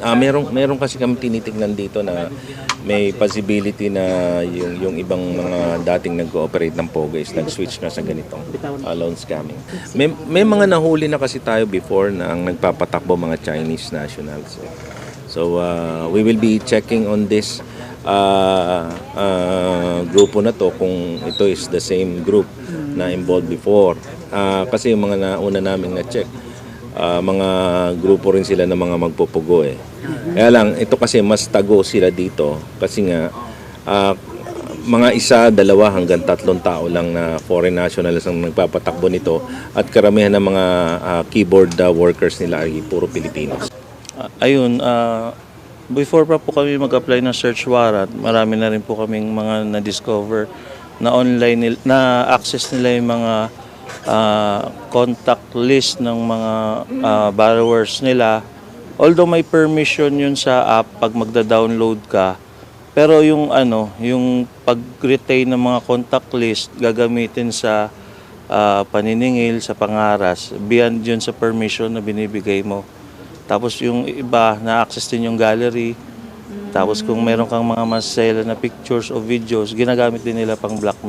Meron kasi kami tinitingnan dito na may possibility na yung ibang mga dating nag-ooperate ng POGO is nag-switch na sa ganitong loan scamming. May mga nahuli na kasi tayo before na ang nagpapatakbo mga Chinese nationals. So we will be checking on this grupo na to kung ito is the same group na involved before. Kasi yung mga nauna naming na-check, mga grupo rin sila ng mga magpupugo eh. Kaya lang, ito kasi mas tago sila dito kasi nga mga 1, 2 hanggang 3 tao lang na foreign nationals ang nagpapatakbo nito at karamihan ng mga keyboard workers nila ay puro Pilipinos. Before pa po kami mag-apply ng search warrant, marami na rin po kaming mga na-discover na online na access nila yung mga contact list ng mga borrowers nila. Although may permission yun sa app pag magda-download ka, pero yung pag-retain ng mga contact list gagamitin sa paniningil, sa pangaras, beyond yun sa permission na binibigay mo. Tapos yung iba, na-access din yung gallery. Tapos kung meron kang mga masela na pictures o videos, ginagamit din nila pang blackmail.